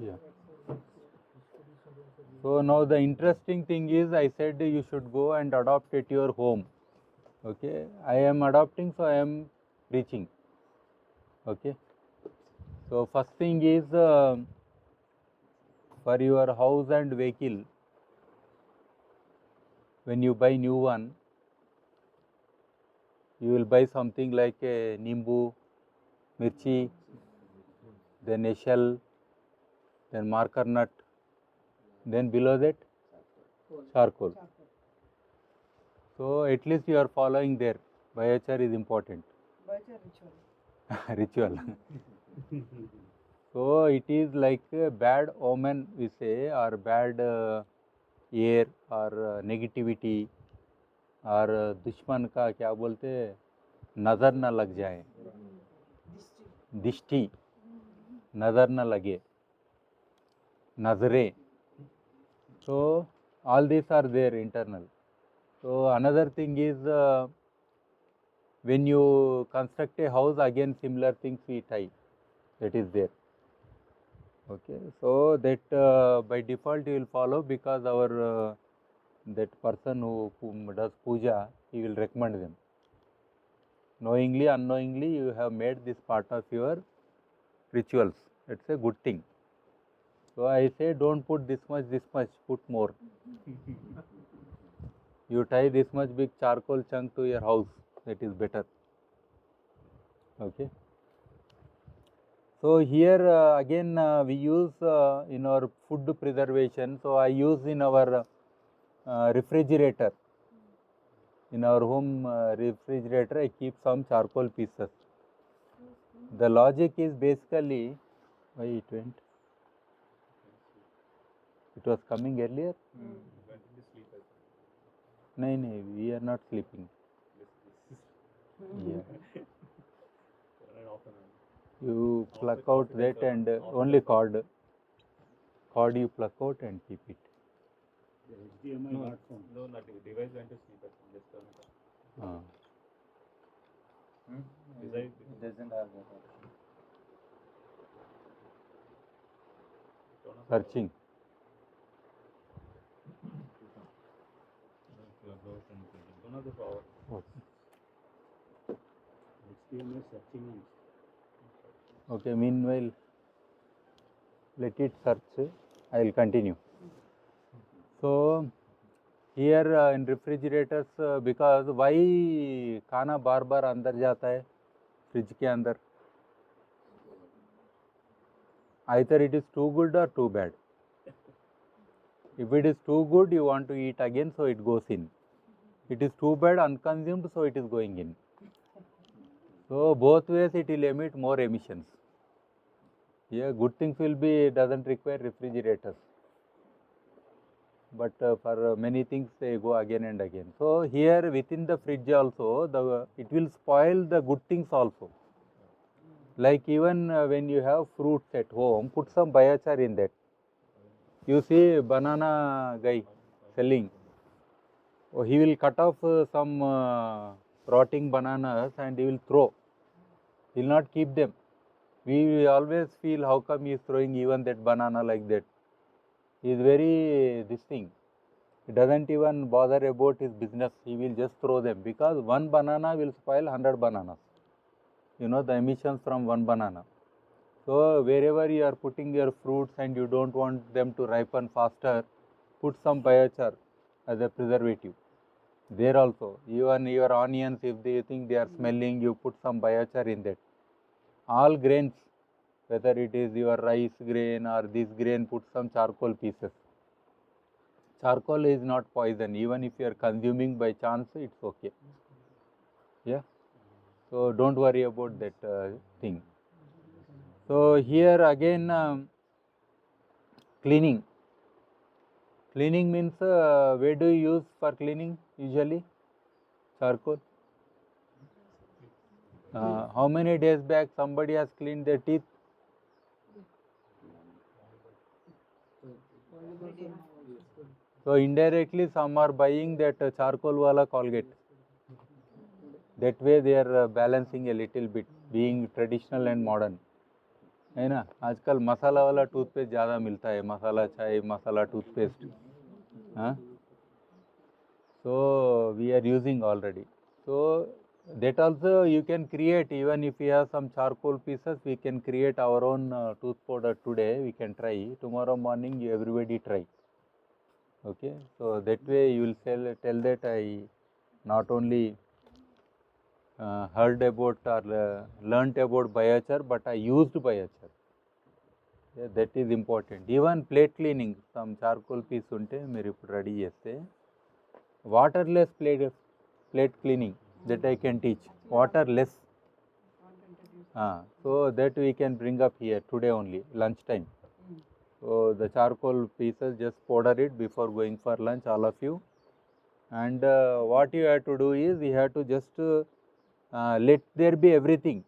Yeah. So now the interesting thing is, I said you should go and adopt at your home. Okay, I am adopting, so I am preaching. Okay, so first thing is for your house and vehicle, when you buy new one, you will buy something like a nimbu, mirchi, then a shell, then marker nut, then below that charcoal. So at least you are following there. Biochar is important. Biochar Ritual. So it is like a bad omen, we say, or bad air or negativity और दुश्मन का क्या बोलते हैं, नज़र न लग जाए, दिष्टि नज़र न लगे, नजरे. So all these are there internal. So another thing is when you construct a house, again similar things we tie, that is there. Okay, so that by default you will follow, because our that person who does puja, he will recommend them. Knowingly, unknowingly, you have made this part of your rituals. It's a good thing. So I say, don't put this much, put more. You tie this much big charcoal chunk to your house, that is better. Okay. So here again we use in our food preservation. So I use in our refrigerator. In our home refrigerator, I keep some charcoal pieces. The logic is basically, why it went? It was coming earlier? No, we are not sleeping. Yeah. You pluck out that and only cord. Cord you pluck out and keep it. The HDMI not phone. No, nothing. Device went to sleep. Just turn it off. Device doesn't have that option. Searching. Turn off the power. Okay. HDMI searching. Okay, meanwhile, let it search. I will continue. So here in refrigerators, because why खाना बार बार अंदर जाता है fridge के अंदर? Either it is too good or too bad. If it is too good, you want to eat again, so it goes in. It is too bad, unconsumed, so it is going in. So both ways it will emit more emissions. Yeah, good things will be, doesn't require refrigerators. But for many things they go again and again. So here within the fridge also, it will spoil the good things also. Like even when you have fruits at home, put some biochar in that. You see banana guy selling, he will cut off some rotting bananas and he will throw. He will not keep them. We always feel how come he is throwing even that banana like that. He is very this thing. He doesn't even bother about his business. He will just throw them, because one banana will spoil 100 bananas. You know, the emissions from one banana. So wherever you are putting your fruits and you don't want them to ripen faster, put some biochar as a preservative. There also, even your onions, if they think they are smelling, you put some biochar in that. All grains, whether it is your rice grain or this grain, put some charcoal pieces. Charcoal is not poison. Even if you are consuming by chance, it's okay. Yeah. So don't worry about that thing. So here again, cleaning. Cleaning means where do you use for cleaning usually? Charcoal. How many days back somebody has cleaned their teeth? So indirectly some are buying that charcoal wala Colgate. That way they are balancing a little bit, being traditional and modern. है ना. आजकल मसाला वाला toothpaste ज़्यादा मिलता है, मसाला चाय, मसाला toothpaste. हाँ, so we are using already. So that also you can create, even if we have some charcoal pieces, we can create our own tooth powder today. We can try. Tomorrow morning, you everybody try. Okay, so that way you will tell that I not only heard about or learnt about biochar, but I used biochar. Yeah, that is important. Even plate cleaning, some charcoal piece unte మీరు ఇప్పుడు ready చేస్తే waterless plate cleaning, that I can teach. Waterless. So that we can bring up here today only, lunchtime. So the charcoal pieces, just powder it before going for lunch, all of you. And what you have to do is, you have to just let there be everything.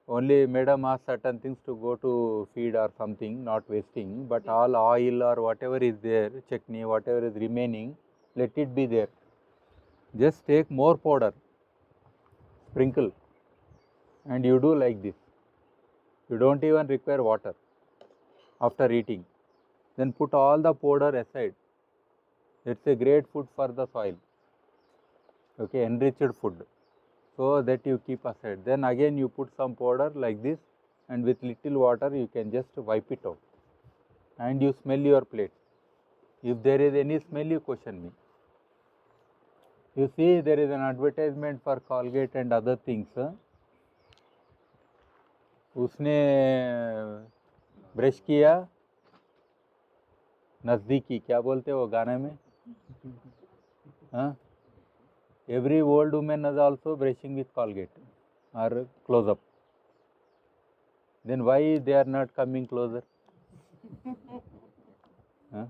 Only madam asks certain things to go to feed or something, not wasting, but all oil or whatever is there, chutney, whatever is remaining, let it be there. Just take more powder, sprinkle, and you do like this. You don't even require water after eating. Then put all the powder aside. It's a great food for the soil. Okay, enriched food. So that you keep aside. Then again you put some powder like this, and with little water you can just wipe it out. And you smell your plate. If there is any smell, you question me. You see, there is an advertisement for Colgate and other things. उसने brush किया नज़दीकी, क्या बोलते हैं वो गाने में, हाँ, every old woman is also brushing with Colgate or close up. Then why they are not coming closer? Huh?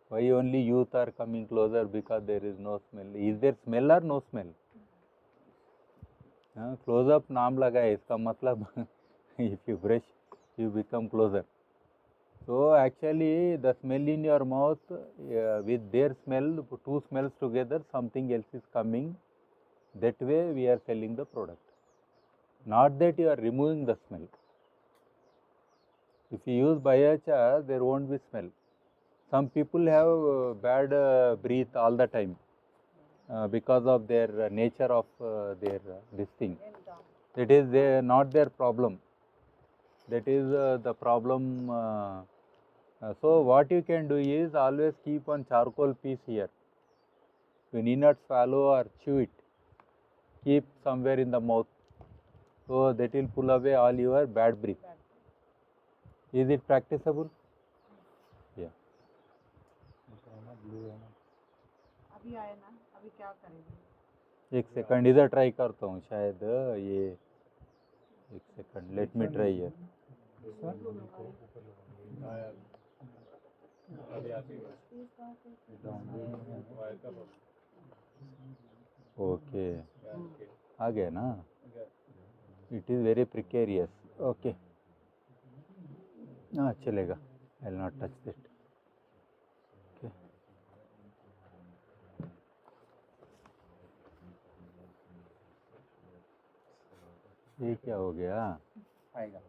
Why only youth are coming closer? Because there is no smell. Is there smell or no smell? Close up नाम लगा है, इसका मतलब if you brush, you become closer. So actually the smell in your mouth, with their smell, two smells together, something else is coming. That way we are selling the product. Not that you are removing the smell. If you use biochar, there won't be smell. Some people have bad breath all the time because of their nature of their this thing. That is not their problem. That is the problem. So what you can do is, always keep one charcoal piece here. You need not swallow or chew it. Keep somewhere in the mouth. So that will pull away all your bad breath. Is it practicable? Yeah. अभी आए ना, अभी क्या करेंगे? एक second इधर try करता हूँ, शायद ये, एक second, let me try here. Okay, आ गया ना. It is very precarious. Okay, हाँ चलेगा. I will not touch that. Okay, ये क्या हो गया? आएगा.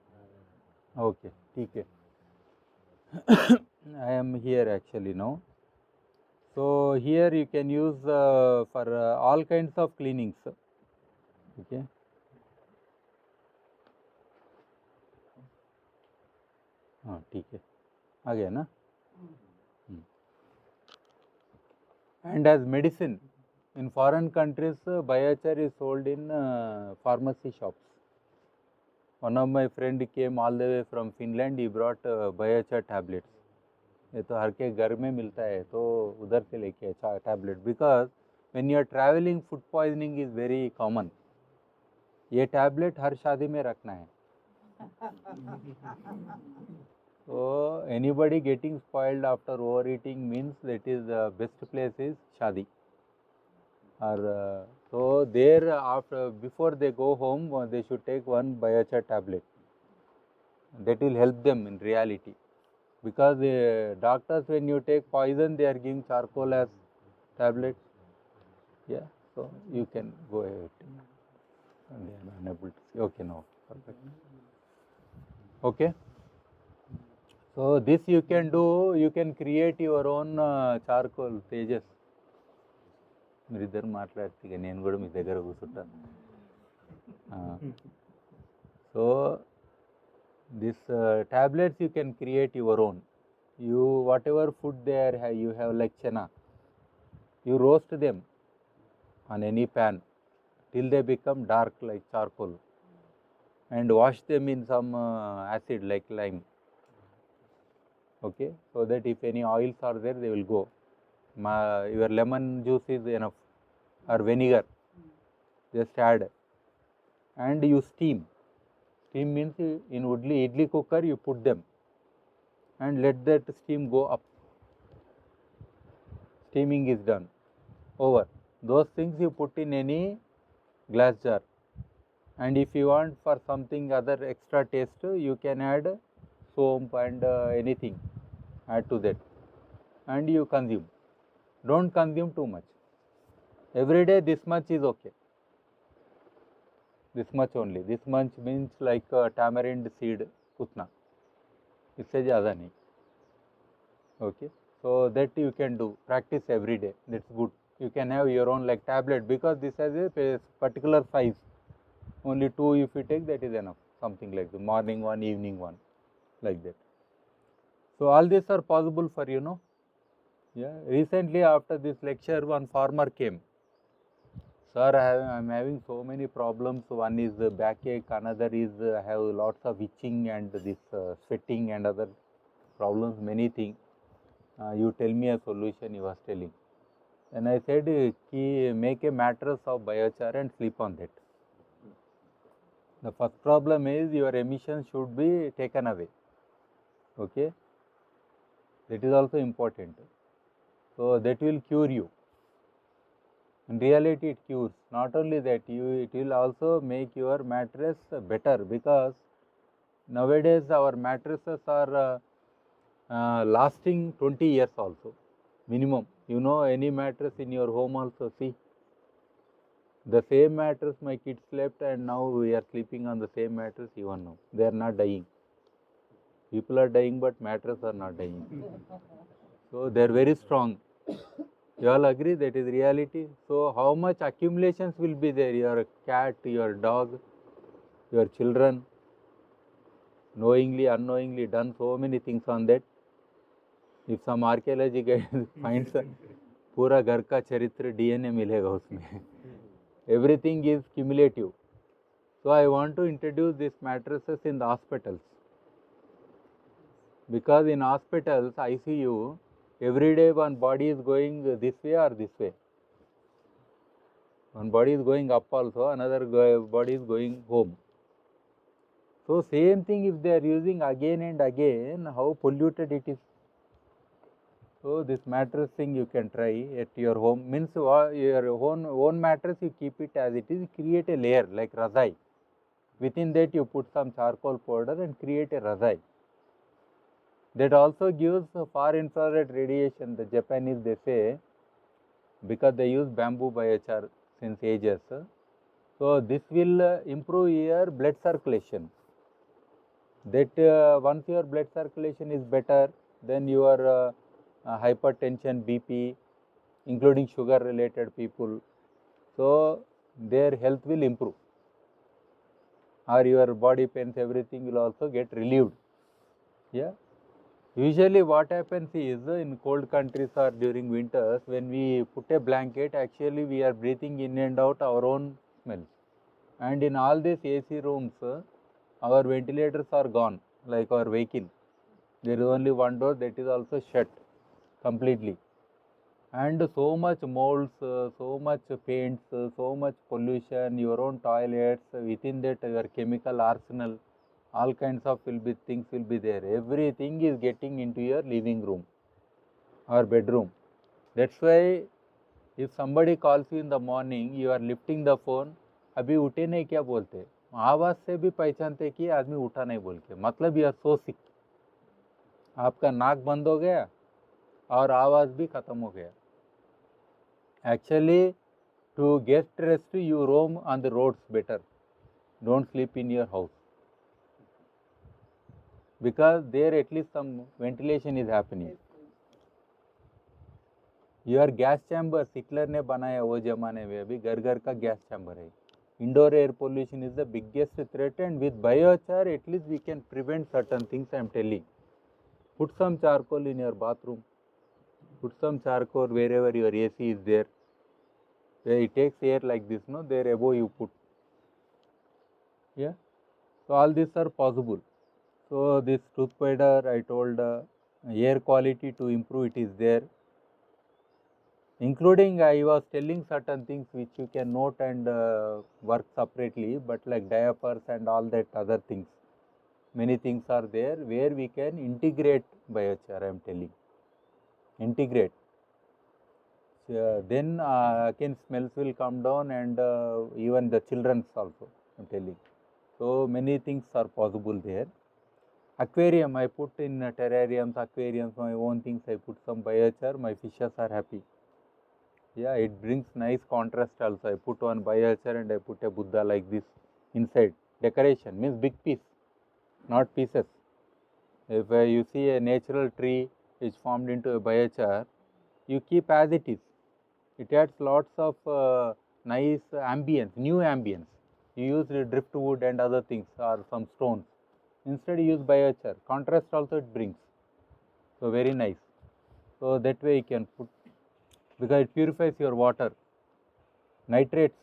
ओके, ठीक है. I am here actually now. So here you can use for all kinds of cleanings. Okay. हाँ ठीक है, आ गया ना. And as medicine, in foreign countries, biochar is sold in pharmacy shops. One of my friend came all the way from Finland. He brought biochar tablets. ये तो हर के घर में मिलता है, तो उधर से लेके अच्छा tablet. Because when you are travelling, food poisoning is very common. ये टैबलेट हर शादी में रखना है. So anybody getting spoiled after overeating means that is the best place is shadi. Or so there, after, before they go home, they should take one biochar tablet. That will help them in reality. Because doctors, when you take poison, they are giving charcoal as tablet. Yeah, so you can go ahead. And they are unable to see. Okay, now perfect. Okay. So this you can do, you can create your own charcoal pages. మీరిద్దరు మాట్లాడితే ఇక నేను కూడా మీ దగ్గర కూర్చుంటాను. So this tablets you can create your own. You whatever food there you have like chana, you roast them on any pan till they become dark like charcoal and wash them in some acid like lime. Okay, so that if any oils are there they will go. Your lemon juice is enough or vinegar, just add and you steam. Steam means in idli cooker you put them and let that steam go up. Steaming is done, over. Those things you put in any glass jar, and if you want for something other extra taste you can add soap and anything, add to that and you consume. Don't consume too much. Every day this much is okay. This much only. This much means like tamarind seed utna. इससे ज़्यादा नहीं. Okay, so that you can do. Practice every day. That's good. You can have your own like tablet because this has a particular size. Only 2 if you take, that is enough. Something like the morning one, evening one, like that. So all these are possible for you know. Yeah. Recently after this lecture, one farmer came. Sir, I am having so many problems. One is backache, another is I have lots of itching and this sweating and other problems, many things. You tell me a solution, he was telling. And I said, make a mattress of biochar and sleep on that. The first problem is your emissions should be taken away. Okay, that is also important. So that will cure you. In reality, it cures. Not only that, it will also make your mattress better because nowadays our mattresses are lasting 20 years also, minimum. You know, any mattress in your home also, see. The same mattress my kids slept and now we are sleeping on the same mattress even now. They are not dying. People are dying but mattress are not dying. So they are very strong. You all agree that is reality. So how much accumulations will be there? Your cat, your dog, your children, knowingly, unknowingly done so many things on that. If some archaeology guy finds पूरा घर का चरित्र DNA मिलेगा उसमें. Everything is cumulative. So I want to introduce these mattresses in the hospitals. Because in hospitals, ICU, every day one body is going this way or this way. One body is going up also, another body is going home. So same thing if they are using again and again, how polluted it is. So this mattress thing you can try at your home. Means your own mattress you keep it as it is, create a layer like razai. Within that you put some charcoal powder and create a razai. That also gives far infrared radiation. The Japanese, they say, because they use bamboo biochar since ages. So this will improve your blood circulation. That once your blood circulation is better, then your hypertension, BP, including sugar related people, so their health will improve. Or your body pains, everything will also get relieved. Yeah. Usually what happens is in cold countries or during winters, when we put a blanket, actually we are breathing in and out our own smells. And in all these AC rooms, our ventilators are gone, like our vehicle. There is only one door that is also shut completely. And so much molds, so much paints, so much pollution, your own toilets, within that your chemical arsenal, all kinds of things will be there. Everything is getting into your living room or bedroom. That's why if somebody calls you in the morning, you are lifting the phone, अभी उठे नहीं क्या बोलते, आवाज़ से भी पहचानते कि आदमी उठा नहीं बोल के, मतलब यू आर सो सिक. आपका नाक बंद हो गया और आवाज़ भी खत्म हो गया. Actually, to get rest, you roam on the roads better. Don't sleep in your house. because there at least some ventilation is happening. Your gas chambers, Hitler ने बनाया वो जमाने में, अभी घर घर का गैस चैम्बर है. Indoor air pollution is the biggest threat, and with biochar at least we can prevent certain things. I am telling. Put some charcoal in your bathroom. Put some charcoal wherever your AC is there. Where it takes air like this, no? There above you put. Yeah. So all these are possible. So this tooth powder, I told air quality to improve, it is there. Including I was telling certain things which you can note and work separately, but like diapers and all that other things. Many things are there where we can integrate biochar, I am telling. Integrate. So, then again smells will come down, and even the children's also, I am telling. So many things are possible there. Aquarium, I put in terrariums, aquariums, my own things, I put some biochar, my fishes are happy. Yeah, it brings nice contrast also. I put one biochar and I put a Buddha like this inside. Decoration means big piece, not pieces. If you see a natural tree is formed into a biochar, you keep as it is. It adds lots of nice ambience, new ambience. You use driftwood and other things or some stones. Instead you use biochar. Contrast also it brings. So very nice. So that way you can put, because it purifies your water. Nitrates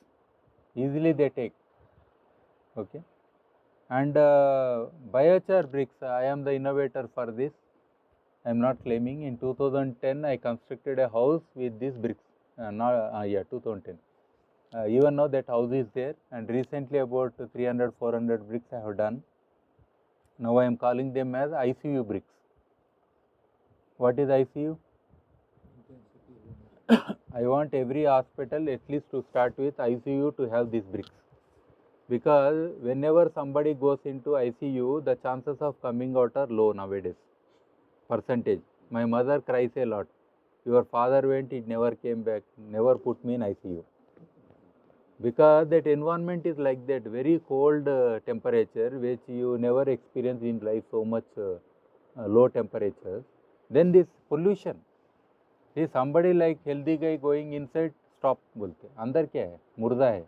easily they take. Okay. And biochar bricks, I am the innovator for this. I am not claiming. In 2010 I constructed a house with these bricks. 2010. Even now that house is there, and recently about 300-400 bricks I have done. Now I am calling them as ICU bricks. What is ICU? I want every hospital at least to start with ICU to have these bricks. Because whenever somebody goes into ICU, the chances of coming out are low nowadays. Percentage. My mother cries a lot. Your father went, it never came back, never put me in ICU. Because that environment is like that, very cold temperature, which you never experience in life, so much low temperatures. Then this pollution. See, somebody like healthy guy going inside, stop बोलते, अंदर क्या है, मुर्दा है.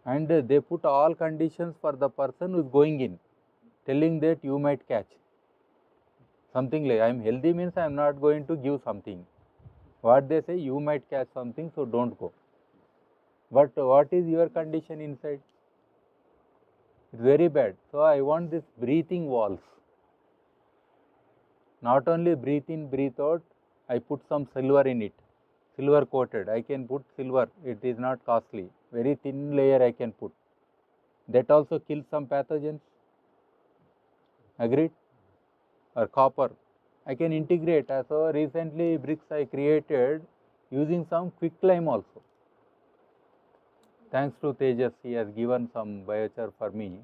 And they put all conditions for the person who is going in, telling that you might catch. Something like, I am healthy means I am not going to give something. What they say, you might catch something, so don't go. But what is your condition inside? It's very bad. So I want this breathing walls. Not only breathe in, breathe out, I put some silver in it. Silver coated. I can put silver. It is not costly. Very thin layer I can put. That also kills some pathogens. Agreed? Or copper. I can integrate. So recently bricks I created using some quicklime also. Thanks to Tejas, he has given some biochar for me.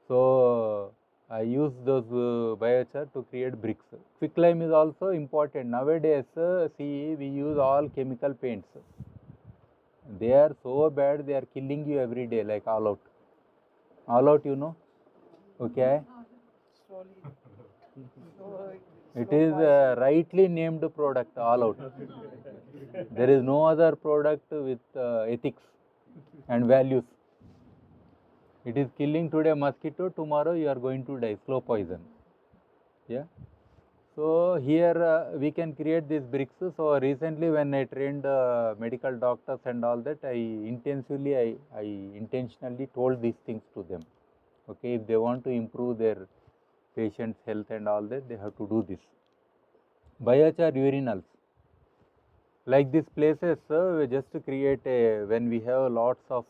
So I use those biochar to create bricks. Quicklime is also important. Nowadays, see, we use all chemical paints. They are so bad, they are killing you every day, like all out. All out, you know? Okay. It is a rightly named product, all out. There is no other product with ethics and values. It is killing today mosquito, tomorrow you are going to die, slow poison. Yeah. So here we can create these bricks. So recently when I trained medical doctors and all that, I intentionally told these things to them. Okay, if they want to improve their patient's health and all that, they have to do this. Biochar urinals. Like these places, we just create when we have lots of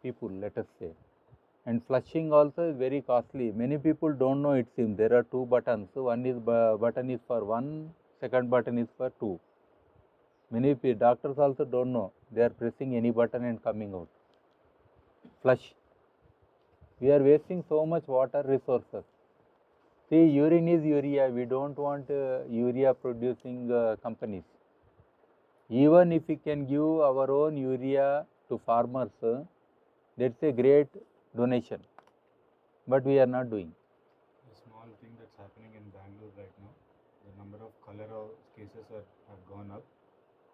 people, let us say. And flushing also is very costly. Many people don't know, it seems. There are two buttons. So one is button is for one, second button is for two. Many doctors also don't know. They are pressing any button and coming out. Flush. We are wasting so much water resources. See, urine is urea. We don't want urea producing companies. Even if we can give our own urea to farmers, that's a great donation. But we are not doing. of cholera cases have gone up.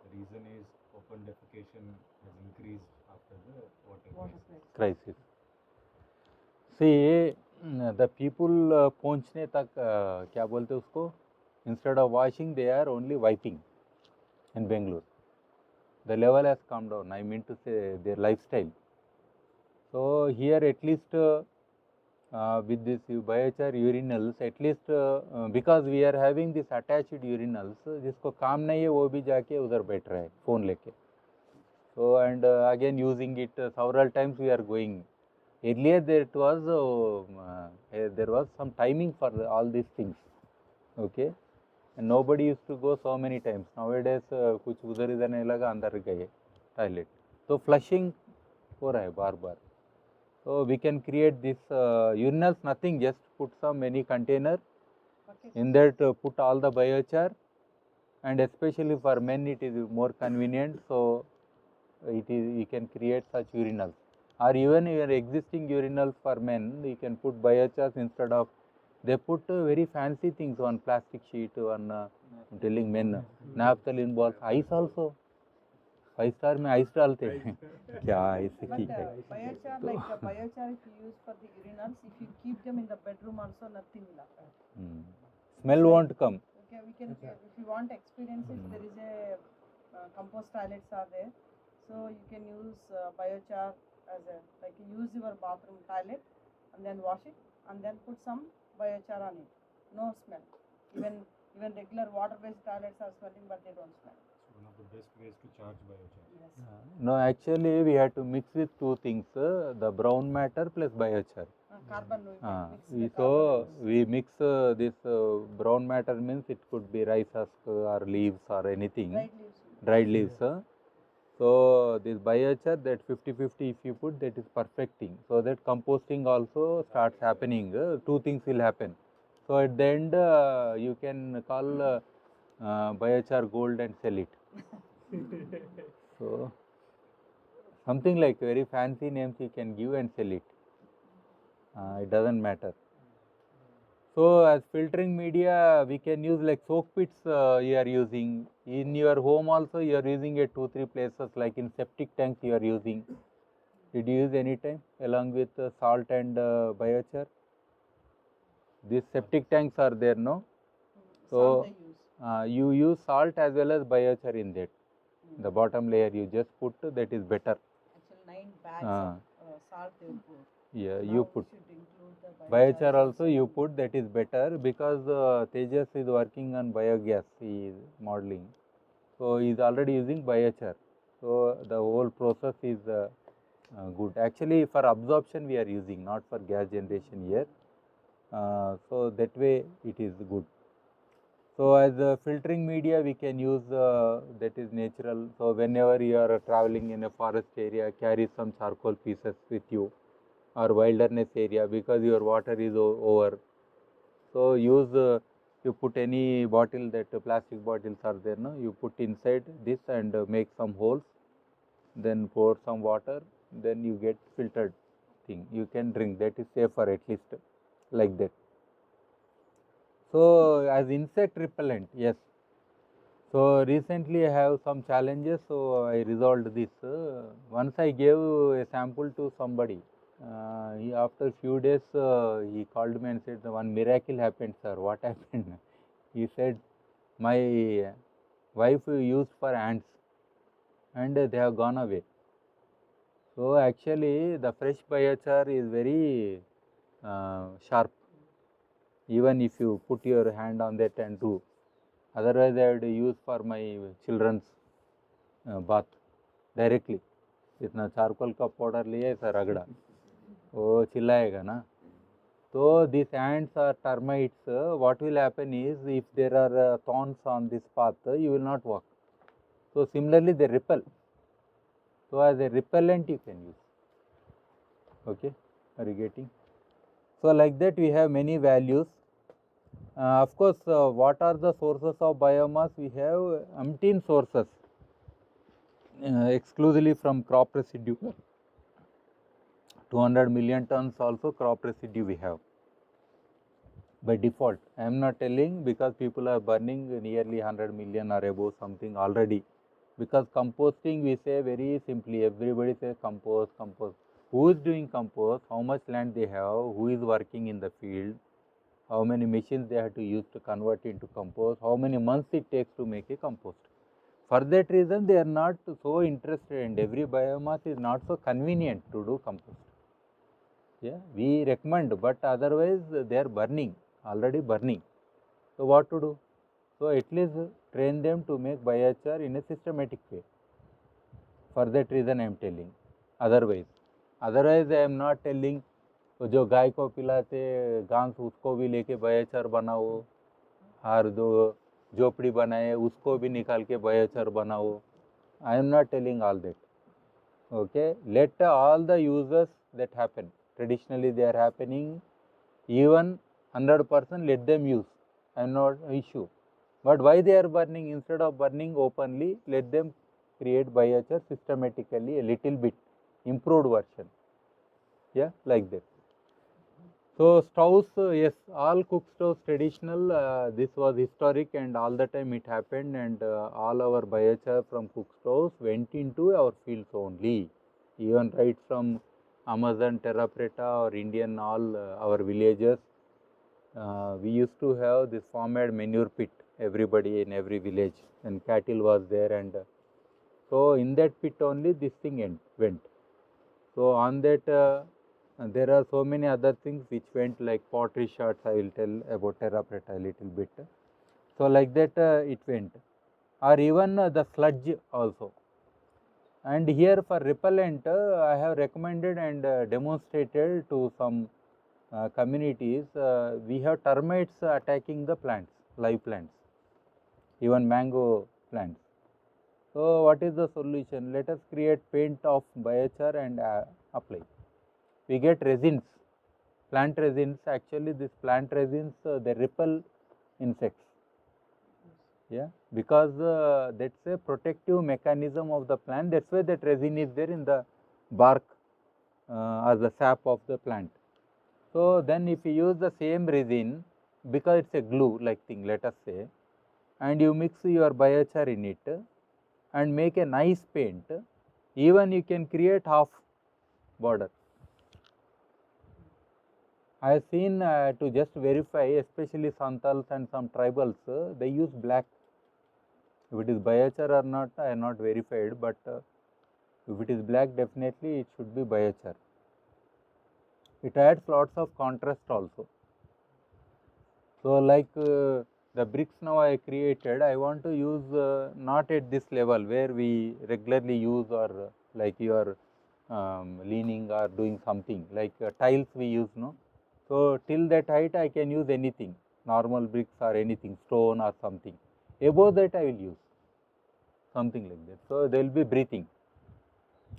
The reason is open defecation has increased after the water crisis. crisis. See, the people पहुंचने तक क्या बोलते उसको, instead of washing they are only wiping in Bangalore. The level has come down. I mean to say their lifestyle. So here at least with this biochar urinals, at least because we are having this attached urinals, जिसको काम नहीं है वो भी जाके उधर बैठ रहा है phone लेके. So and again using it several times we are going. Earlier there was some timing for all these things, okay, and nobody used to go so many times. Nowadays कुछ उधर इधर नहीं लगा अंदर गए toilet, तो flushing हो रहा है बार बार. So we can create this urinals, nothing, just put any container in that, put all the biochar, and especially for men it is more convenient. So we can create such urinals, or even your existing urinals for men you can put biochars instead of, they put very fancy things on plastic sheet on I'm telling men, naphthalene balls, ice also, 5 star में ice डालते हैं क्या ऐसे But ठीक है. biochar, like biochar, if you use for the urinals, if you keep them in the bedroom also, nothing will happen. Smell won't come. Okay, we can, if you want experience it, there is a compost toilets are there, so you can use biochar as a, like you use your bathroom toilet and then wash it and then put some biochar on it. No smell. Even regular water-based toilets are smelling, but they don't smell. It's one of the best ways to charge biochar. Yes. No, actually we have to mix with two things, the brown matter plus biochar. Carbon, we mix the So carbon. we mix this brown matter means it could be rice husk or leaves or anything, Dried leaves. dried leaves. So this biochar, that 50-50 if you put, that is perfect thing. So that composting also starts happening. Two things will happen. So at the end you can call biochar gold and sell it. So something like very fancy names you can give and sell it. It doesn't matter. So as filtering media we can use like soak pits you are using. In your home also you are using at 2-3 places, like in septic tanks you are using. Did you use any time along with salt and biochar? These septic tanks are there, no? So Salt they use. you use salt as well as biochar in that. The bottom layer you just put, that is better. Actually 9 bags of salt they will put. Yeah, Now you put. we should include the Biochar also you put, that is better, because Tejas is working on biogas, he is modeling. So he is already using biochar. So the whole process is good. Actually for absorption we are using, not for gas generation here. So that way it is good. So as a filtering media we can use that is natural. So whenever you are traveling in a forest area, carry some charcoal pieces with you, or wilderness area, because your water is over. So use you put any bottle, that plastic bottles are there, no? You put inside this and make some holes, then pour some water, then you get filtered thing. You can drink, that is safer at least, like that. So as insect repellent, yes. So recently I have some challenges, so I resolved this. Once I gave a sample to somebody. After few days he called me and said, one miracle happened, sir. What happened? He said, my wife used for ants and they have gone away. So actually the fresh biochar is very sharp, even if you put your hand on that and do. Otherwise I would use for my children's bath directly. इतना charcoal का powder लिया ऐसा रगड़ा, वो चिल्लाएगा ना. So these ants or termites, what will happen is, if there are thorns on this path, you will not walk. So similarly they repel. So as a repellent you can use. Okay, are you getting? So like that we have many values. Of course, what are the sources of biomass? We have umpteen sources, exclusively from crop residue. 200 million tons also crop residue we have. by default. I am not telling because people are burning nearly 100 million or above something already. Because composting, we say very simply, everybody says compost, compost. Who is doing compost? How much land they have? Who is working in the field? How many machines they have to use to convert into compost? How many months it takes to make a compost? For that reason, they are not so interested, and every biomass is not so convenient to do compost. Yeah, we recommend, but otherwise they are burning, already burning. So what to do? So at least train them to make biochar in a systematic way. For that reason I am telling. Otherwise I am not telling जो गाय को पिलाते घास उसको भी लेके biochar बनाओ, और जो झोपड़ी बनाए उसको भी निकाल के बायोचार बनाओ. I am not telling all that. Okay, let all the uses that happen. Traditionally they are happening, even 100% let them use. I am not issue. But why they are burning? Instead of burning openly, let them create biochar systematically, a little bit improved version. Yeah, like that. So stoves, yes, all cook stoves traditional. This was historic, and all the time it happened, and all our biochar from cook stoves went into our fields only. Even right from Amazon, Terra Preta, or Indian, all our villages, we used to have this farm-made manure pit. Everybody in every village, and cattle was there, and so in that pit only this thing went. So on that. There are so many other things which went, like pottery shards. I will tell about Terra Preta a little bit. So like that it went, or even the sludge also. And here for repellent, I have recommended and demonstrated to some communities. We have termites attacking the plants, live plants, even mango plants. So what is the solution? Let us create paint of biochar and apply. We get resins, plant resins. Actually this plant resins, they repel insects. Yeah, because that's a protective mechanism of the plant. That's why that resin is there in the bark or the sap of the plant. So then if you use the same resin, because it's a glue like thing, let us say, and you mix your biochar in it and make a nice paint, even you can create half border. I have seen to just verify, especially Santals and some tribals, they use black. If it is biochar or not, I have not verified, but if it is black, definitely it should be biochar. It adds lots of contrast also. So like the bricks now I created, I want to use not at this level where we regularly use, or like you are leaning or doing something, like tiles we use, no? So till that height I can use anything, normal bricks or anything, stone or something. Above that I will use something like that. So they will be breathing.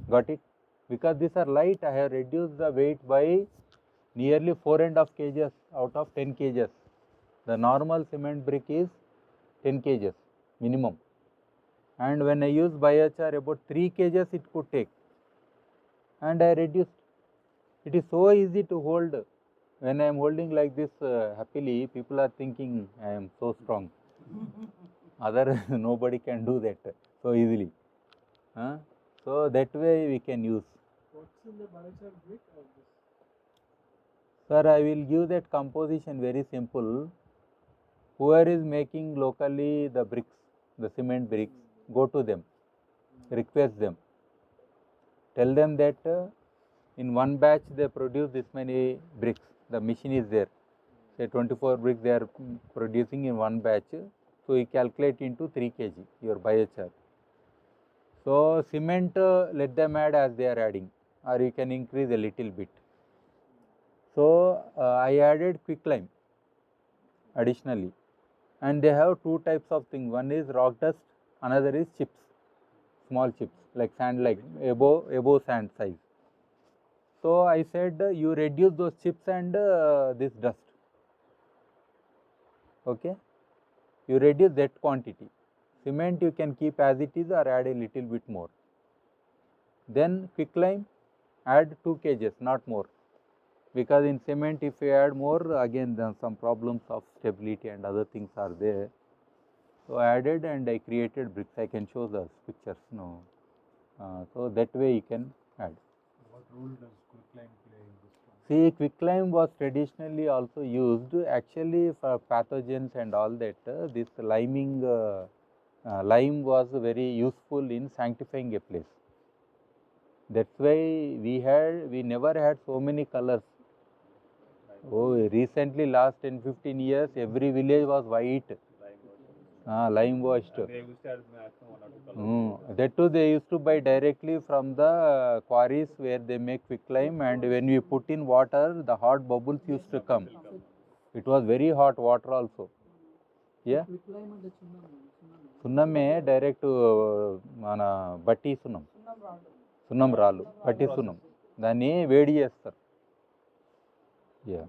Got it? Because these are light, I have reduced the weight by nearly 4.5 kgs out of 10 kgs. The normal cement brick is 10 kgs minimum. And when I use biochar, about 3 kgs it could take. And I reduced. It is so easy to hold. When I am holding like this happily, people are thinking I am so strong. Other nobody can do that so easily. So that way we can use. What's in the biochar brick or this? Sir, I will give that composition very simple. Whoever is making locally the bricks, the cement bricks, go to them, request them. Tell them that in one batch they produce this many bricks. The machine is there. Say 24 bricks they are producing in one batch. So you calculate into 3 kg your biochar. So cement, let them add as they are adding, or you can increase a little bit. So I added quicklime additionally, and they have two types of things. One is rock dust, another is chips, small chips like sand, like above sand size. So I said you reduce those chips and this dust. Okay, you reduce that quantity. Cement you can keep as it is or add a little bit more. Then quicklime, add 2 kgs, not more. because in cement if you add more, again then some problems of stability and other things are there. So I added and I created bricks. I can show the pictures now. So that way you can add. What role does quicklime play in this one? See, quicklime was traditionally also used actually for pathogens and all that. This lime was very useful in sanctifying a place. That's why we never had so many colors. Oh, recently last 10-15 years, every village was white. Lime washed. They used to have maximum 1 or 2 colors. That too, they used to buy directly from the quarries where they make quicklime, and when we put in water, the hot bubbles used to come. It was very hot water also. Yeah. Quicklime and the సున్నమే direct మన బట్టి సున్నం, సున్నం రాళ్ళు, బట్టి సున్నం, దాన్ని వేడి చేస్తారు. యా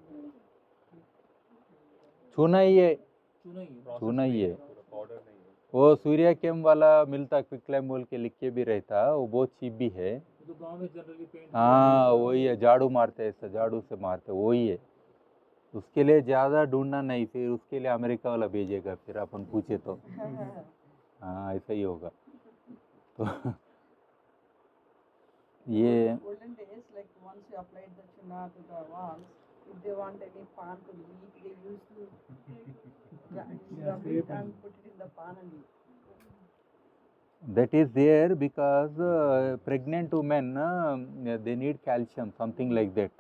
चूना ही है, चूना ही है. पाउडर नहीं है. वो सूर्या केम वाला मिलता क्विकलाइम बोल के लिख के भी रहता, वो बहुत चीप भी है. तो गांव में जनरली पेंट. हाँ वही है, झाड़ू मारते हैं, ऐसा झाड़ू से मारते, वही है. उसके लिए ज़्यादा ढूंढना नहीं, फिर उसके लिए अमेरिका वाला भेजेगा, फिर अपन पूछे तो. हाँ ऐसा ही होगा. तो ये Olden days, like once you applied the chuna to the walls, if they want any pan to eat, they used to rub it and put it in the pan and eat. that is there because pregnant women they need calcium, something like that.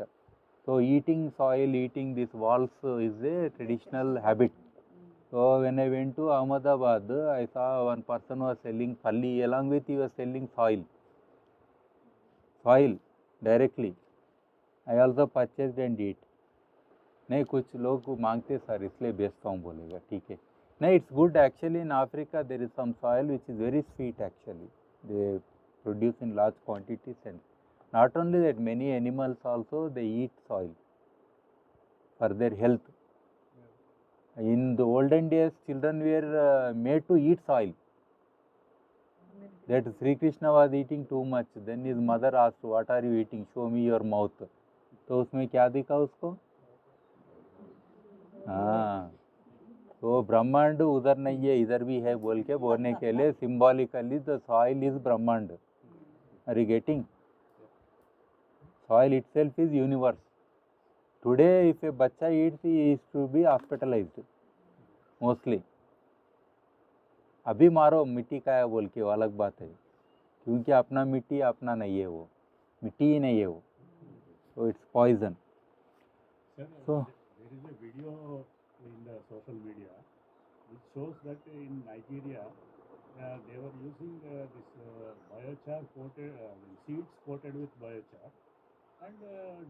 So eating soil, eating these walls is a traditional habit. So when I went to Ahmedabad, I saw one person was selling palli, along with he was selling soil directly. I also purchased and eat. नहीं कुछ लोग मांगते sir इसलिए बेचता हूँ, बोलेगा ठीक है. नहीं, it's good actually. In Africa there is some soil which is very sweet actually. They produce in large quantities, and not only that, many animals also they eat soil for their health. In the olden days, children were made to eat soil. That Sri Krishna was eating too much. Then his mother asked, "What are you eating? Show me your mouth." तो उसमें क्या दिखा उसको? हाँ, तो ब्रह्मांड उधर नहीं है इधर भी है बोल के बोलने के लिए सिम्बॉलिकली द सॉइल इज ब्रह्मांड. Are you getting? Soil itself is universe. Today if a बच्चा eats, he is to be hospitalized mostly. अभी मारो मिट्टी का है बोल के वो अलग बात है, क्योंकि अपना मिट्टी अपना नहीं है, वो मिट्टी ही नहीं है वो, so it's poison. Sir, So there is a video in the social media which shows that in Nigeria they were using this biochar coated seeds coated with biochar and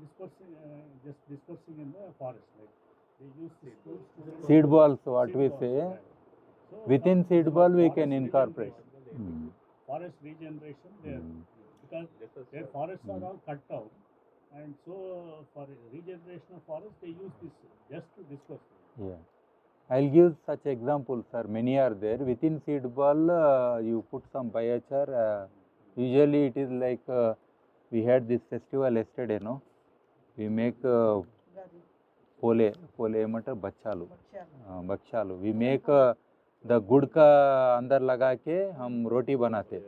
dispersing in the forest. Like they use seed balls, what we balls, say, right. So within now seed the ball we forest can incorporate. regeneration, forest regeneration there because their forests are all cut down, and so for regeneration of forest they use this just to disperse. Yeah, I'll give such examples, sir. Many are there. Within seed ball, you put some biochar. Usually, it is like we had this festival yesterday, no? We make pole मतलब बच्चालू, बच्चालू. We make the गुड़ का अंदर लगा के हम रोटी बनाते.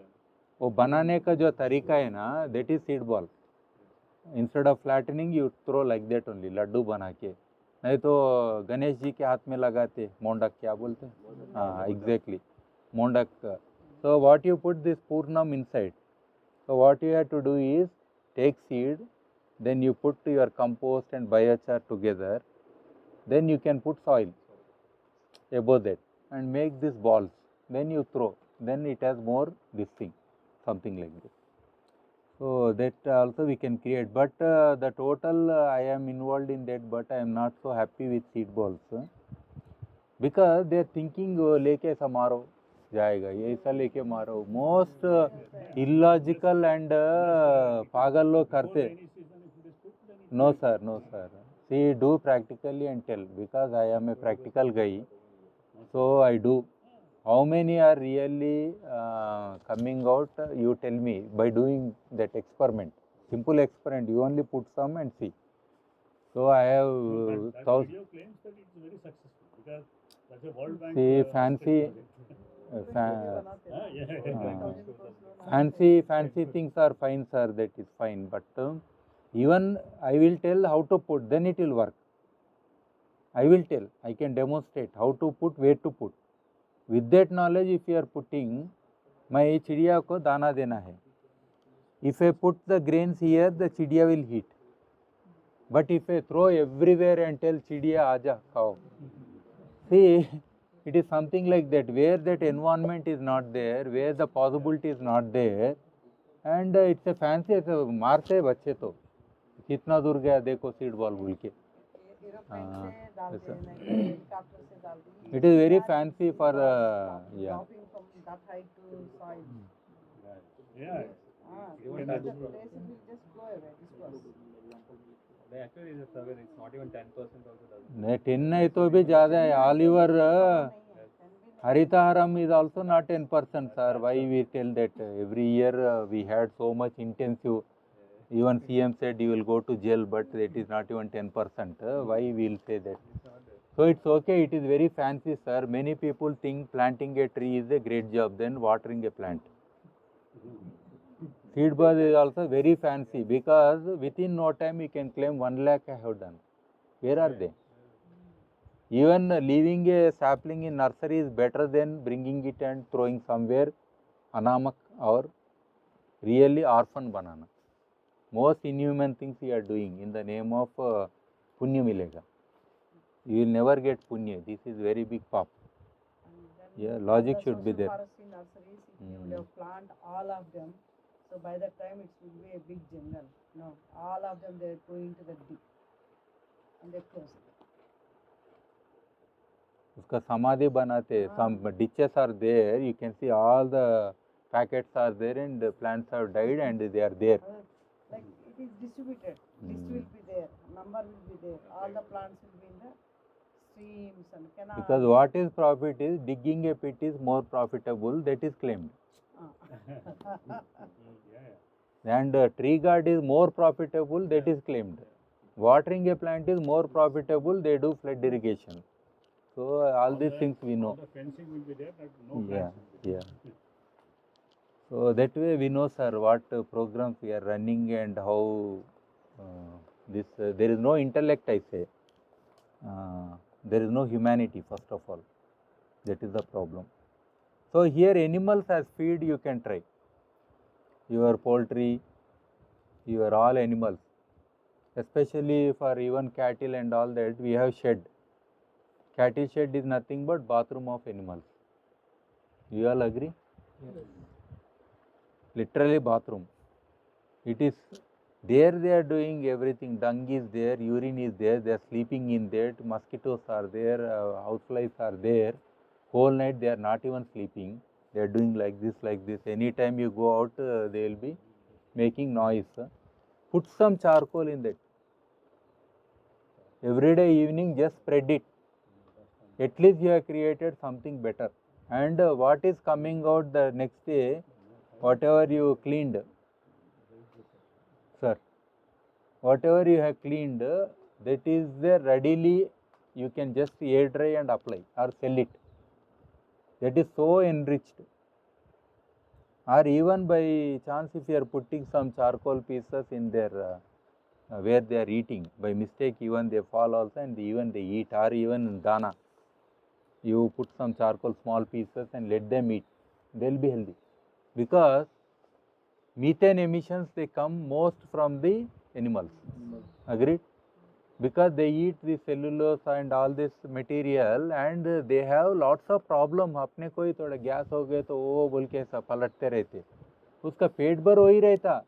वो बनाने का जो तरीका है ना, that is seed ball. Instead of flattening, you throw like that only, Laddu बना के. नहीं तो गणेश जी के हाथ में लगाते, मोंडक क्या बोलते हैं? हाँ exactly, मोंडक. So what you put this purnam inside. So what you have to do is take seed, then you put your compost and biochar together, then you can put soil above that and make these balls, then you throw, then it has more this thing, something like this. So that also we can create, but the total I am involved in that, but I am not so happy with seed balls because they are thinking लेके ऐसा मारो जाएगा, ये ऐसा लेके मारो. Most illogical and पागल लोग करते. No sir, no sir. See, do practically and tell, because I am a practical guy, so I do. How many are really coming out? You tell me by doing that experiment. Simple experiment. You only put some and see. So I have No, that video claims that it's very successful because that's a World Bank. see restricted fancy project. fancy things are fine, sir. That is fine, but even I will tell how to put, then it will work. I will tell, I can demonstrate how to put, where to put. With that knowledge, if you are putting, मैं चिड़िया को दाना देना है. If I put the grains here, the चिड़िया will eat. But if I throw everywhere and tell चिड़िया आजा खाओ, see, it is something like that, where that environment is not there, where the possibility is not there, and it's a fancy, मारते हैं बच्चे तो, कितना दूर गया देखो सीड बॉल बोल के. एरोप्लेन से डालते हैं, नहीं हेलीकॉप्टर से डालते हैं. It is very fancy for yeah. Dropping from that height to soil. Yeah. Even the place it will just go away, disperse. The actually is a survey, it's not even 10% also doesn't. नहीं 10 नहीं तो भी ज़्यादा है. All your Haritaharam is also not 10%, sir. Why we tell that every year we had so much intensive. Even CM said you will go to jail, but it is not even 10%. Why we will say that? So it's okay. It is very fancy, sir. Many people think planting a tree is a great job than watering a plant. Seed bud is also very fancy because within no time you can claim 1 lakh I have done. Where are they? Even leaving a sapling in nursery is better than bringing it and throwing somewhere anamak or really orphan banana. Most inhuman things you are doing in the name of punya milega. You will never get punya. This is very big pop. Yeah, logic should be there. Forestry nurseries, if you would have plant all of them, so by that time it will be a big jungle. No, all of them they are going to the deep and they close it. उसका समाधि बनाते. Some ditches are there. You can see all the packets are there and the plants have died and they are there. Like it is distributed. List will be there. Number will be there. All the plants will be in the streams and canals. Because what is profit is digging a pit is more profitable. That is claimed. And tree guard is more profitable. That is claimed. Watering a plant is more profitable. They do flood irrigation. So all these things we know. All the fencing will be there, but no Yeah, plants will be yeah. So that way we know, sir, what programs we are running and how this. There is no intellect, I say. There is no humanity, first of all. That is the problem. So here animals as feed you can try. Your poultry, your all animals, especially for even cattle and all that, we have shed. Cattle shed is nothing but bathroom of animals. You all agree? Yes. Literally bathroom. It is there, they are doing everything. Dung is there, urine is there, they are sleeping in that, mosquitoes are there, houseflies are there. Whole night they are not even sleeping. They are doing like this, like this. Anytime you go out, they will be making noise. Put some charcoal in that. Every day evening just spread it. At least you have created something better. And what is coming out the next day, whatever you cleaned, sir, whatever you have cleaned, that is there readily, you can just air dry and apply or sell it. That is so enriched. Or even by chance if you are putting some charcoal pieces in their where they are eating, by mistake even they fall also and even they eat, or even dana. You put some charcoal small pieces and let them eat, they will be healthy. Because methane emissions, they come most from the animals. Agreed? Because they eat the cellulose and all this material and they have lots of problem. अपने कोई थोड़ा gas हो गए तो वो बोल के ऐसा पलटते रहते, उसका पेट भर हो ही रहता.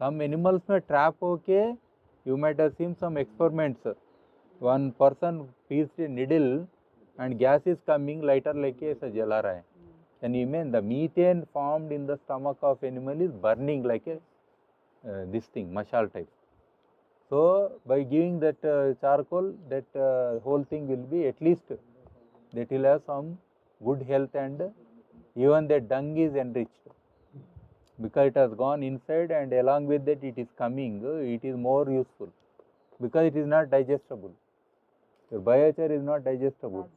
Some animals में trap होके, you might have seen some experiments. One person pierced a needle and gas is coming, lighter लेके ऐसा जला रहा है. Can you imagine? The methane formed in the stomach of animal is burning like a this thing, mashal type. So by giving that charcoal, that whole thing will be at least that will have some good health, and even the dung is enriched because it has gone inside and along with that it is coming, it is more useful. because it is not digestible. Your biochar is not digestible.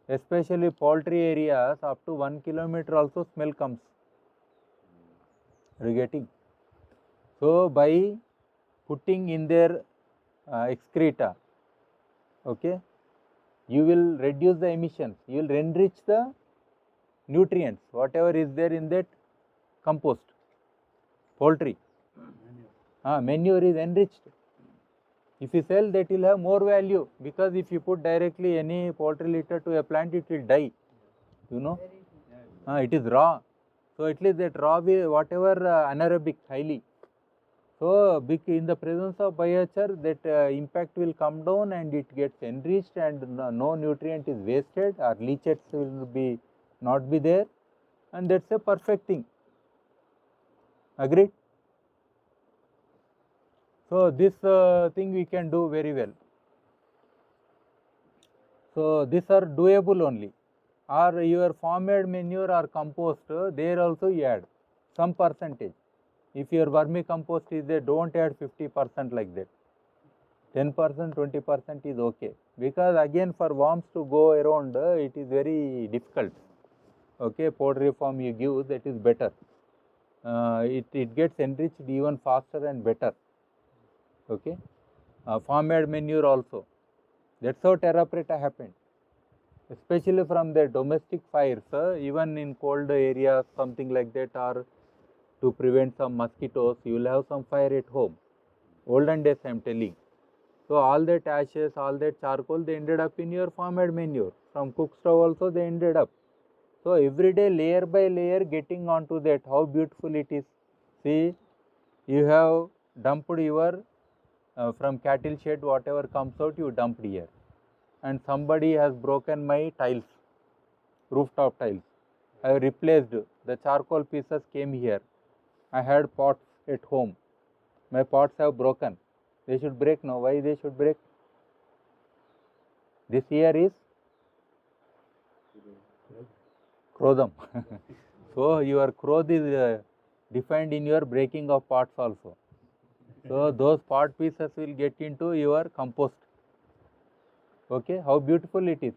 Especially poultry areas, up to 1 kilometer also smell comes. Are you getting? So by putting in their excreta, okay, you will reduce the emissions, you will enrich the nutrients, whatever is there in that compost, poultry. Manure is enriched. If you sell, that will have more value, because if you put directly any poultry litter to a plant, it will die. You know, it is raw. So at least that raw, whatever anaerobic, highly. So in the presence of biochar, that impact will come down and it gets enriched, and no nutrient is wasted, or leachates will be not be there, and that's a perfect thing. Agreed? So this thing we can do very well. So these are doable only. Or your farm-made manure or compost, there also you add some percentage. If your vermicompost is there, don't add 50% like that. 10%, 20% is okay. Because again, for worms to go around, it is very difficult. Okay, poultry farm you give, that is better. It gets enriched even faster and better. Okay, farm-made manure also. That's how terra preta happened. Especially from the domestic fires, even in cold areas, something like that, or to prevent some mosquitoes, you will have some fire at home. Olden days I am telling. So all that ashes, all that charcoal, they ended up in your farm-made manure. From cook stove also they ended up. So every day, layer by layer, getting onto that, how beautiful it is. See, you have dumped your, from cattle shed, whatever comes out, you dumped here. And somebody has broken my tiles, rooftop tiles. I have replaced, the charcoal pieces came here. I had pots at home. My pots have broken. They should break now. Why they should break? This year is Krodam. So your Krodh is defined in your breaking of pots also. So those pot pieces will get into your compost. Okay, how beautiful it is.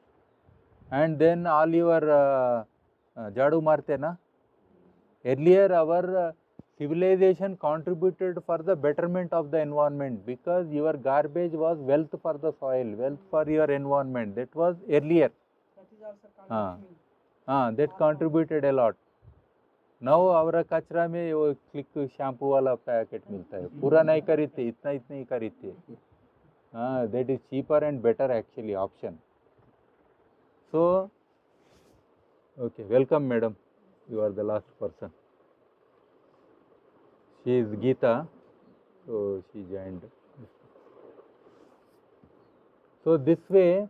And then all your jadu marte na. Earlier our civilization contributed for the betterment of the environment, because your garbage was wealth for the soil, wealth for your environment. That was earlier. That is also contributing. That contributed a lot. Now our कचरा में वो click shampoo वाला packet मिलता है, पूरा नहीं खरीदते, इतना ही खरीदते. That is cheaper and better actually option. So, okay, welcome madam. You are the last person. She is Geeta, so she joined. So this way,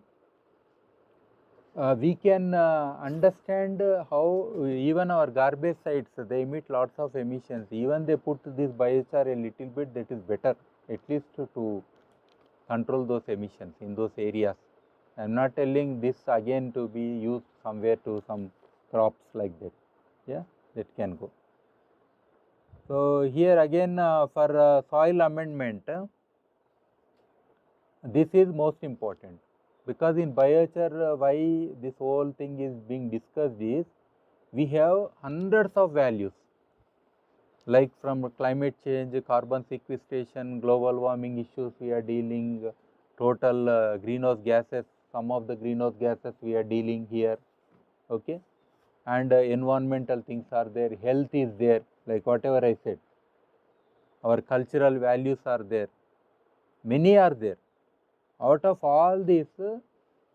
we can understand how even our garbage sites, they emit lots of emissions. Even they put this biochar a little bit, that is better, at least to control those emissions in those areas. I am not telling this again to be used somewhere to some crops like that. Yeah, that can go. So here again for soil amendment, this is most important, because in biochar why this whole thing is being discussed is, we have hundreds of values, like from climate change, carbon sequestration, global warming issues we are dealing, total greenhouse gases, some of the greenhouse gases we are dealing here, okay, and environmental things are there, health is there, like whatever I said, our cultural values are there, many are there. Out of all this,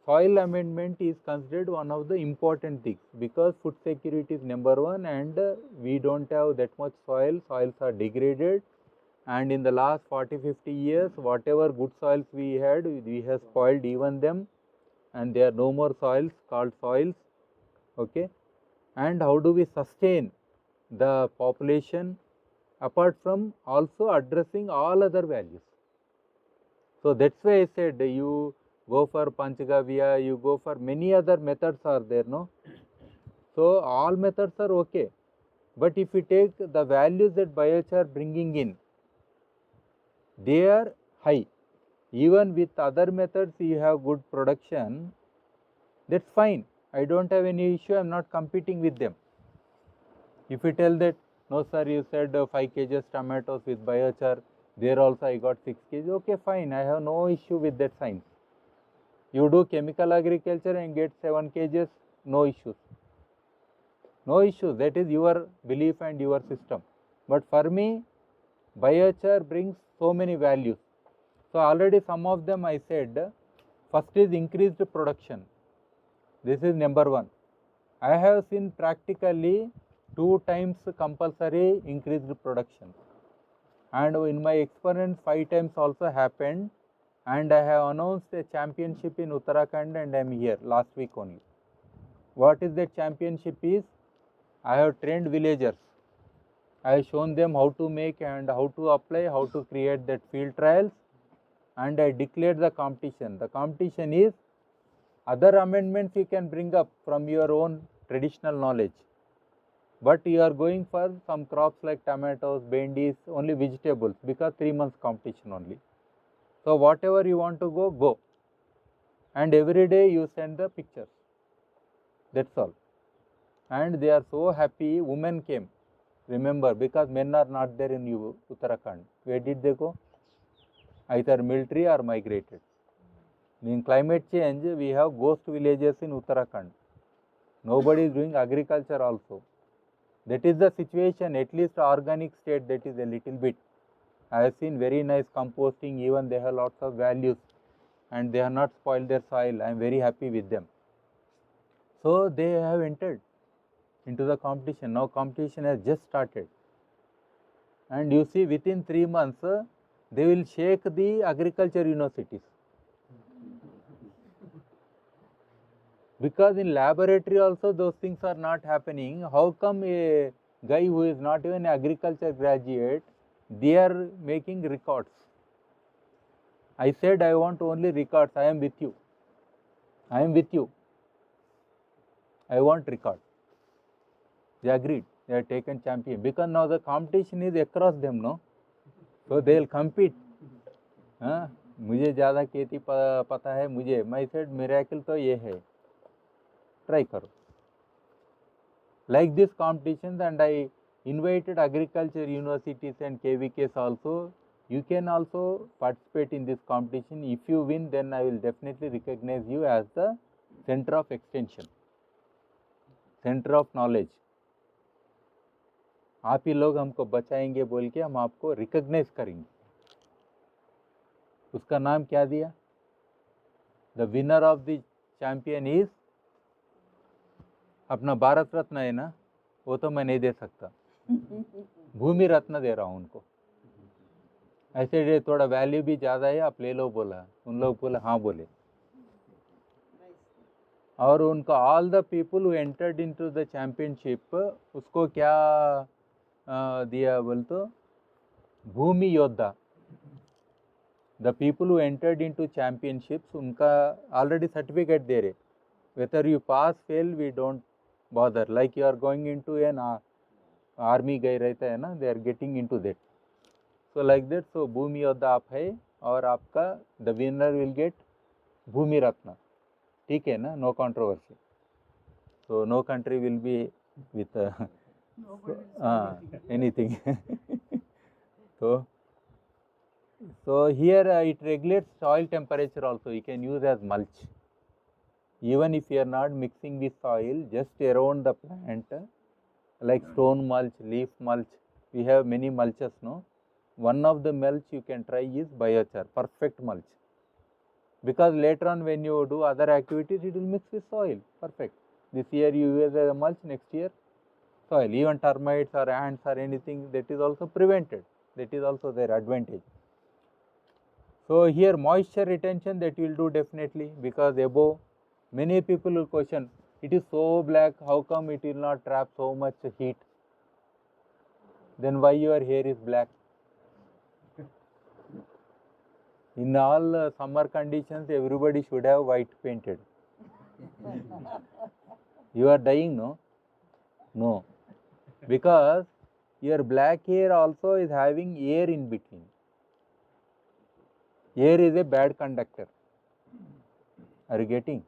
soil amendment is considered one of the important things, because food security is number one, and we don't have that much soil, soils are degraded, and in the last 40-50 years, whatever good soils we had, we have spoiled even them, and there are no more soils called soils, okay. And how do we sustain the population, apart from also addressing all other values? So that's why I said you go for Panchagavya, you go for many other methods are there, no? So all methods are okay, but if you take the values that biochar bringing in, they are high. Even with other methods you have good production, that's fine. I don't have any issue, I am not competing with them. If you tell that, no sir, you said 5 kgs tomatoes with biochar, there also I got 6 kg, okay fine, I have no issue with that science. You do chemical agriculture and get 7 kgs, no issues. No issues, that is your belief and your system. But for me, biochar brings so many values. So already some of them I said, first is increased production. This is number one. I have seen practically 2 times compulsory increased production. And in my experience 5 times also happened, and I have announced a championship in Uttarakhand and I am here last week only. What is that championship is? I have trained villagers. I have shown them how to make and how to apply, how to create that field trials, and I declared the competition. The competition is other amendments you can bring up from your own traditional knowledge. But you are going for some crops like tomatoes, bendis, only vegetables, because 3 months competition only. So whatever you want to go, go. And every day you send the pictures. That's all. And they are so happy. Women came. Remember, because men are not there in Uttarakhand. Where did they go? Either military or migrated. In climate change, we have ghost villages in Uttarakhand. Nobody is doing agriculture also. That is the situation, at least organic state, that is a little bit. I have seen very nice composting, even they have lots of values and they have not spoiled their soil. I am very happy with them. So they have entered into the competition. Now competition has just started. And you see, within 3 months, they will shake the agriculture universities. Because in laboratory also those things are not happening. How come a guy who is not even an agriculture graduate, they are making records? I said I want only records. I am with you. I am with you. I want records. They agreed. They have taken champion. Because now the competition is across them, no? So they will compete. मुझे ज़्यादा खेती पता है मुझे. मैं said miracle तो ये है. Try करो. Like this competitions, and I invited agriculture universities and KVKs also. You can also participate in this competition. If you win, then I will definitely recognize you as the center of extension, center of knowledge. आप ही लोग हमको बचाएंगे बोल के हम आपको recognise करेंगे. उसका नाम क्या दिया? The winner of the champion is, अपना भारत रत्न है ना, वो तो मैं नहीं दे सकता, भूमि रत्न दे रहा हूँ उनको. ऐसे थोड़ा वैल्यू भी ज़्यादा है, आप ले लो बोला. उन लोग बोला हाँ बोले. और उनका all the people who entered into the championship, उसको क्या दिया बोल तो, भूमि योद्धा. The people who entered into championships, उनका ऑलरेडी सर्टिफिकेट दे रहे. Whether you pass fail we don't bother. Like you are going into an army गए रहता है ना, they are getting into that. So like that, so भूमि योद्धा आप है और आपका the winner will get भूमि रत्न. ठीक है ना? No controversy. So no country will be with anything. So here it regulates soil temperature also. You can use as mulch. Even if you are not mixing with soil, just around the plant, like stone mulch, leaf mulch. We have many mulches, no? One of the mulch you can try is biochar, perfect mulch. Because later on when you do other activities, it will mix with soil, perfect. This year you use as a mulch, next year soil. Even termites or ants or anything, that is also prevented. That is also their advantage. So here moisture retention, that will do definitely, because above, many people will question, it is so black, how come it will not trap so much heat? Then why your hair is black? In all summer conditions, everybody should have white painted. You are dying, no? No. Because your black hair also is having air in between. Air is a bad conductor. Are you getting?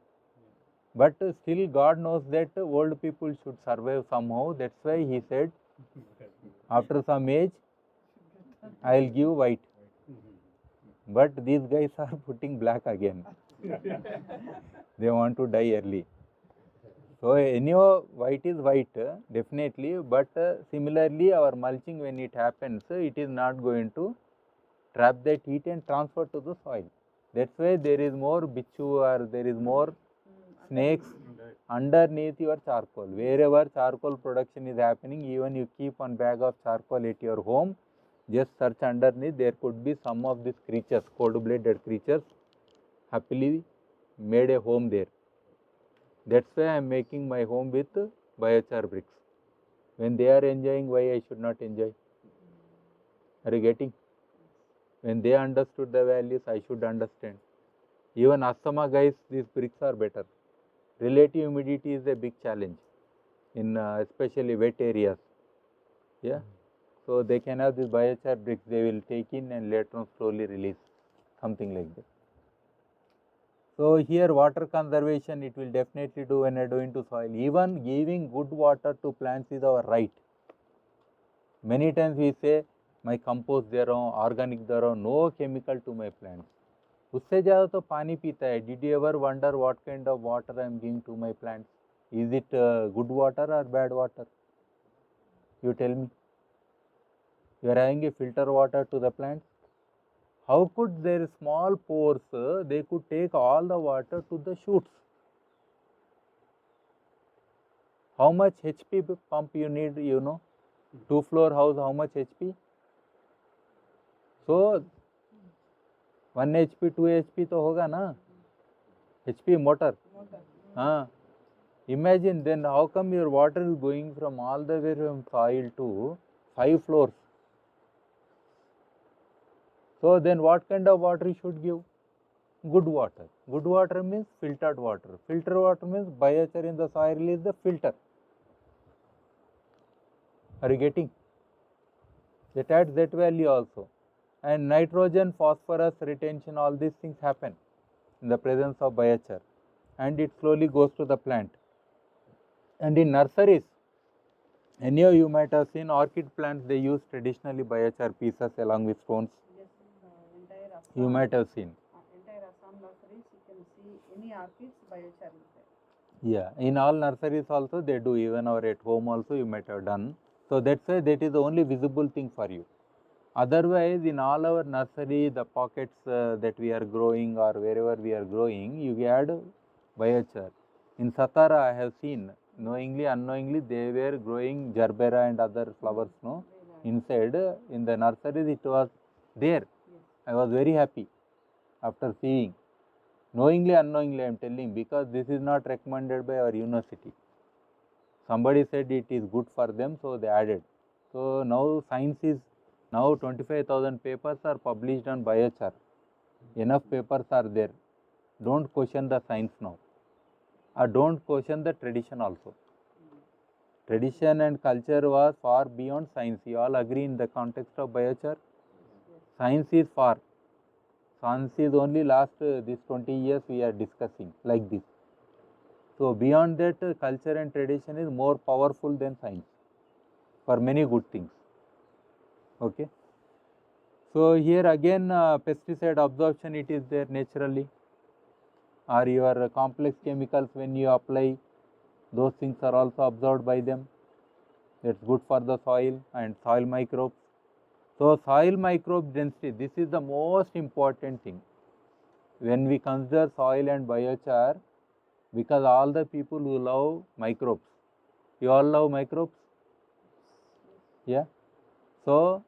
But still God knows that old people should survive somehow. That's why he said, after some age, I'll give white. But these guys are putting black again. They want to die early. So anyhow, white is white, definitely. But similarly, our mulching, when it happens, it is not going to trap that heat and transfer to the soil. That's why there is more bichu or there is more snakes underneath your charcoal. Wherever charcoal production is happening, even you keep one bag of charcoal at your home, just search underneath, there could be some of these creatures, cold-blooded creatures, happily made a home there. That's why I am making my home with biochar bricks. When they are enjoying, why I should not enjoy? Are you getting? When they understood the values, I should understand. Even asthma guys, these bricks are better. Relative humidity is a big challenge in especially wet areas. Yeah. So they can have these biochar bricks, they will take in and later on slowly release, something like that. So here water conservation it will definitely do when I do into soil. Even giving good water to plants is our right. Many times we say my compost दे रहा हूँ, organic दे रहा हूँ, no chemical to my plants. उससे ज़्यादा तो पानी पीता है. Did you ever wonder what kind of water I am giving to my plants? Is it good water or bad water? You tell me. You are having a filter water to the plants. How could their small pores, they could take all the water to the shoots? How much HP pump you need, you know? 2-floor house, how much HP? So, 1 HP, 2 HP तो होगा ना? HP motor. हाँ. Imagine then how come your water is going from all the way from soil to 5 floors? So then what kind of water you should give? Good water. Good water means filtered water. Filtered water means biochar in the soil is the filter. Are you getting? That adds that value also. And nitrogen, phosphorus retention, all these things happen in the presence of biochar. And it slowly goes to the plant. And in nurseries, any of you might have seen orchid plants, they use traditionally biochar pieces along with stones. Yes, entire Assam. You might have seen. Entire Assam nurseries, you can see any orchids biochar is there. Yeah, in all nurseries also they do, even or at home also you might have done. So that's why that is the only visible thing for you. Otherwise, in all our nursery, the pockets that we are growing or wherever we are growing, you add biochar. In Satara, I have seen, knowingly, unknowingly, they were growing gerbera and other flowers, no? Inside, in the nurseries, it was there. I was very happy after seeing. Knowingly, unknowingly, I am telling, because this is not recommended by our university. Somebody said it is good for them, so they added. So now science is, now 25,000 papers are published on biochar. Enough papers are there. Don't question the science now. Or don't question the tradition also. Tradition and culture was far beyond science. You all agree in the context of biochar? Science is far. Science is only last these 20 years we are discussing like this. So beyond that, culture and tradition is more powerful than science for many good things. Okay. So here again pesticide absorption it is there naturally, or your complex chemicals when you apply, those things are also absorbed by them. That's good for the soil and soil microbes. So soil microbe density, this is the most important thing when we consider soil and biochar, because all the people who love microbes, you all love microbes? Yeah. So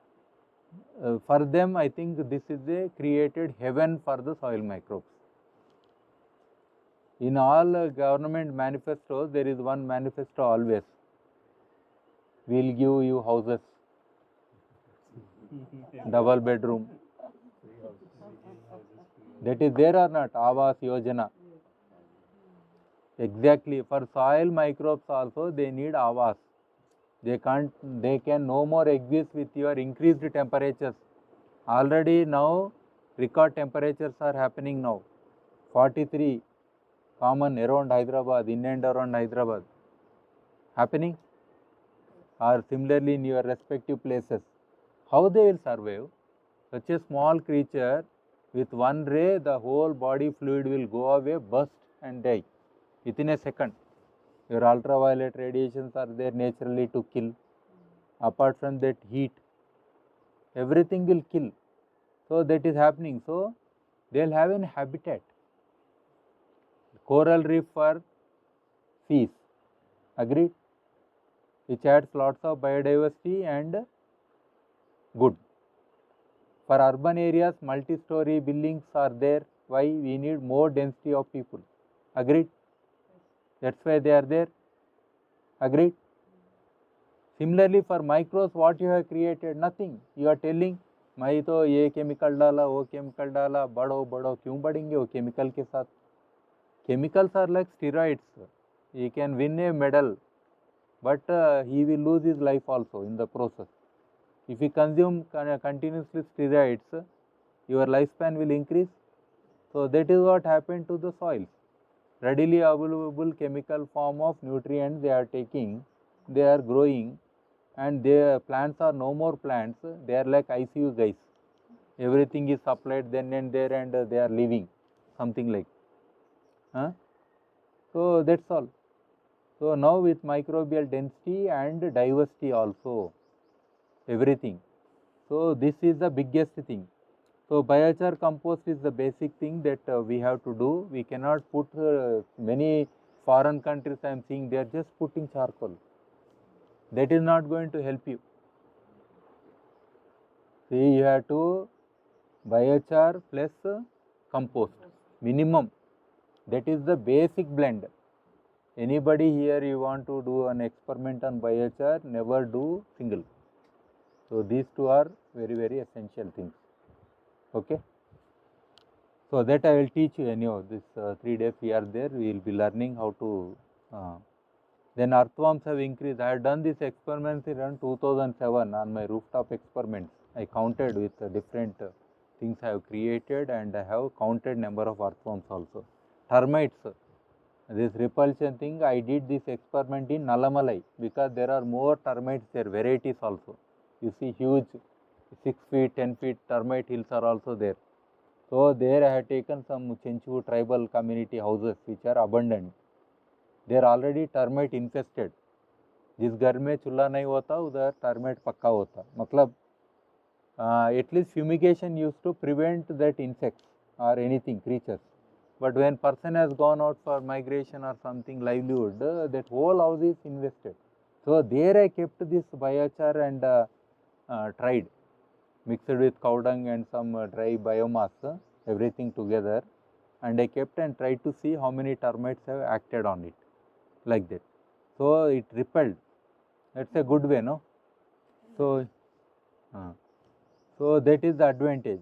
for them, I think this is a created heaven for the soil microbes. In all government manifestos, there is one manifesto always. We will give you houses, double bedroom. That is there or not? Awas Yojana. Exactly. For soil microbes also, they need awas. They can no more exist with your increased temperatures. Already now Record temperatures are happening now. 43 common around Hyderabad, in and around Hyderabad. Happening? Or similarly in your respective places. How they will survive? Such a small creature, with one ray, the whole body fluid will go away, burst and die within a second. Your ultraviolet radiations are there naturally to kill. Apart from that, heat, everything will kill. So that is happening. So they will have an habitat. Coral reef for seas, agreed, which adds lots of biodiversity and good. For urban areas, multi-story buildings are there. Why? We need more density of people. Agreed? That's why they are there. Agreed? Similarly, for microbes, what you have created? Nothing. You are telling, मैं तो ये chemical डाला, वो chemical डाला, बढ़ो बढ़ो, क्यों बढ़ेंगे वो केमिकल के साथ? Chemicals are like steroids. He can win a medal, but he will lose his life also in the process. If you consume continuously steroids, your lifespan will increase. So that is what happened to the soils. Readily available chemical form of nutrients they are taking, they are growing, and their plants are no more plants. They are like ICU guys. Everything is supplied then and there, and they are living, something like. Huh? So that's all. So now with microbial density and diversity also, everything. So this is the biggest thing. So biochar compost is the basic thing that we have to do. We cannot put many foreign countries I am seeing they are just putting charcoal. That is not going to help you. See, you have to biochar plus compost minimum. That is the basic blend. Anybody here you want to do an experiment on biochar, never do single. So these two are very, very essential things. Okay. So that I will teach you anyhow. This 3 days we are there, we will be learning how to. Then earthworms have increased. I have done this experiment around 2007 on my rooftop experiments. I counted with different things I have created, and I have counted number of earthworms also. Termites. This repulsion thing, I did this experiment in Nalamalai because there are more termites there, varieties also. You see huge 6 feet, 10 feet termite hills are also there. So there I have taken some Chenchu tribal community houses which are abundant. They are already termite infested. जिस घर में चूल्हा नहीं होता उधर termite पक्का होता. मतलब at least fumigation used to prevent that insects or anything, creatures. But when person has gone out for migration or something livelihood, that whole house is invested. So there I kept this biochar and tried, mixed with cow dung and some dry biomass, everything together, and I kept and tried to see how many termites have acted on it, like that. So it repelled. That's a good way, no? So, so that is the advantage.